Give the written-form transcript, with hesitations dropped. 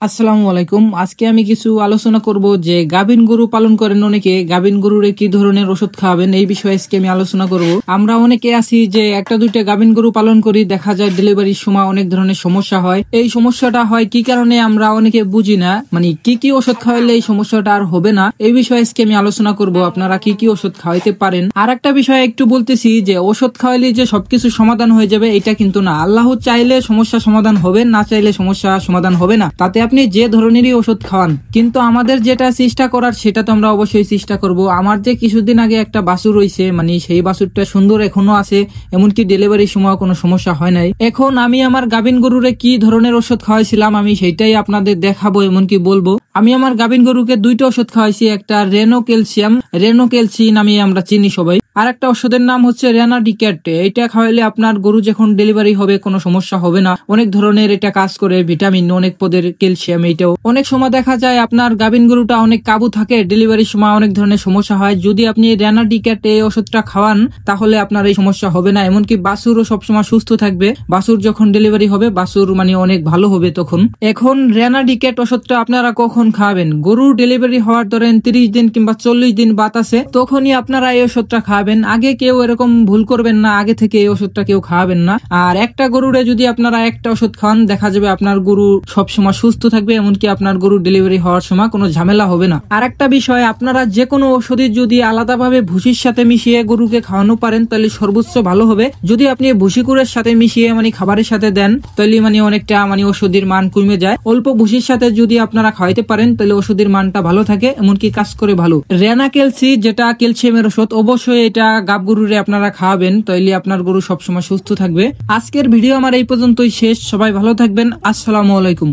আসসালামু আলাইকুম। আজকে আমি কিছু আলোচনা করব যে গাভীন গরু পালন করেন অনেকে, গাভীন গরুরে কি ধরনের ওষুধ খাওয়াবেন এই বিষয়ে আজকে আমি আলোচনা করব। আমরা অনেকে আছি যে একটা দুইটা গাভীন গরু পালন করি, দেখা যায় ডেলিভারির সময় অনেক ধরনের সমস্যা হয়। এই সমস্যাটা হয় কি কারণে আমরা অনেকে বুঝি না, মানে কি ওষুধ খাওয়াইলে এই সমস্যাটা আর হবে না, এই বিষয়ে আজকে আমি আলোচনা করব। আপনারা কি ওষুধ খাওয়াইতে পারেন। আর একটা বিষয় একটু বলতেছি যে ওষুধ খাওয়াইলে যে সবকিছু সমাধান হয়ে যাবে এটা কিন্তু না। আল্লাহ চাইলে সমস্যা সমাধান হবে, না চাইলে সমস্যা সমাধান হবে না। তাতে আপনি যে ধরনেরই ওষুধ খাওয়ান, কিন্তু আমাদের যেটা চেষ্টা করার সেটা তো আমরা অবশ্যই চেষ্টা করব। আমার যে কিছুদিন আগে একটা বাছুর রয়েছে, মানে সেই বাছুরটা সুন্দর এখনো আছে, এমনকি ডেলিভারির সময় কোনো সমস্যা হয় নাই। এখন আমি আমার গাভীন গরুরে কি ধরনের ওষুধ খাওয়াইছিলাম আমি সেটাই আপনাদের দেখাবো, এমনকি বলবো। আমি আমার গাভীন গরুকে দুইটা ওষুধ খাওয়াইছি, একটা রেনো ক্যালসি নামে আমরা চিনি সবাই, আর একটা ওষুধের নাম হচ্ছে রেনাডিকেট। এটা খাওয়াইলে আপনার গরু যখন ডেলিভারি হবে কোনো সমস্যা হবে না। অনেক ধরনের এটা কাজ করে, ভিটামিন, অনেক পদের ক্যালসিয়াম। এটাও অনেক সময় দেখা যায় আপনার গাভীন গরুটা অনেক কাবু থাকে, ডেলিভারির সময় অনেক ধরনের সমস্যা হয়। যদি আপনি রেনাডিকেট এই ওষুধটা খাওয়ান তাহলে আপনার এই সমস্যা হবে না, এমনকি বাছুরও সবসময় সুস্থ থাকবে। বাছুর যখন ডেলিভারি হবে বাছুর মানে অনেক ভালো হবে তখন। এখন রেনাডিকেট ওষুধটা আপনারা কখন খাবেন? গরুর ডেলিভারি হওয়ার ধরেন 30 দিন কিংবা 40 দিন বাদ আছে, তখনই আপনারা এই ওষুধটা খাবেন। আগে কেউ এরকম ভুল করবেন না, আগে থেকে এই ওষুধটা কেউ খাওয়াবেন না। আর একটা গরুরে যদি আপনারা একটা ওষুধ খান, দেখা যাবে আপনার গরু সবসময় সুস্থ থাকবে, এমনকি আপনার গরু ডেলিভারি হওয়ার সময় কোনো ঝামেলা হবে না। আর একটা বিষয়, আপনারা যে কোনো ওষুধই যদি আলাদাভাবে ভুসির সাথে মিশিয়ে গরুকে খাওয়ানো পারেন তাহলে সর্বোচ্চ ভালো হবে। যদি আপনি ভুসিকুরের সাথে মিশিয়ে মানে খাবারের সাথে দেন তাহলে মানে অনেকটা মানে ওষুধের মান কমে যায়। অল্প ভুসির সাথে যদি আপনারা খাওয়াইতে পারেন তাহলে ওষুধের মানটা ভালো থাকে, এমনকি কাজ করে ভালো। রেনা ক্যালসি যেটা ক্যালসিয়ামের ওষুধ, অবশ্যই এটা গাব গরুরে আপনারা খাওয়াবেন, তাইলে আপনার গরু সবসময় সুস্থ থাকবে। আজকের ভিডিও আমার এই পর্যন্তই শেষ। সবাই ভালো থাকবেন। আসসালামু আলাইকুম।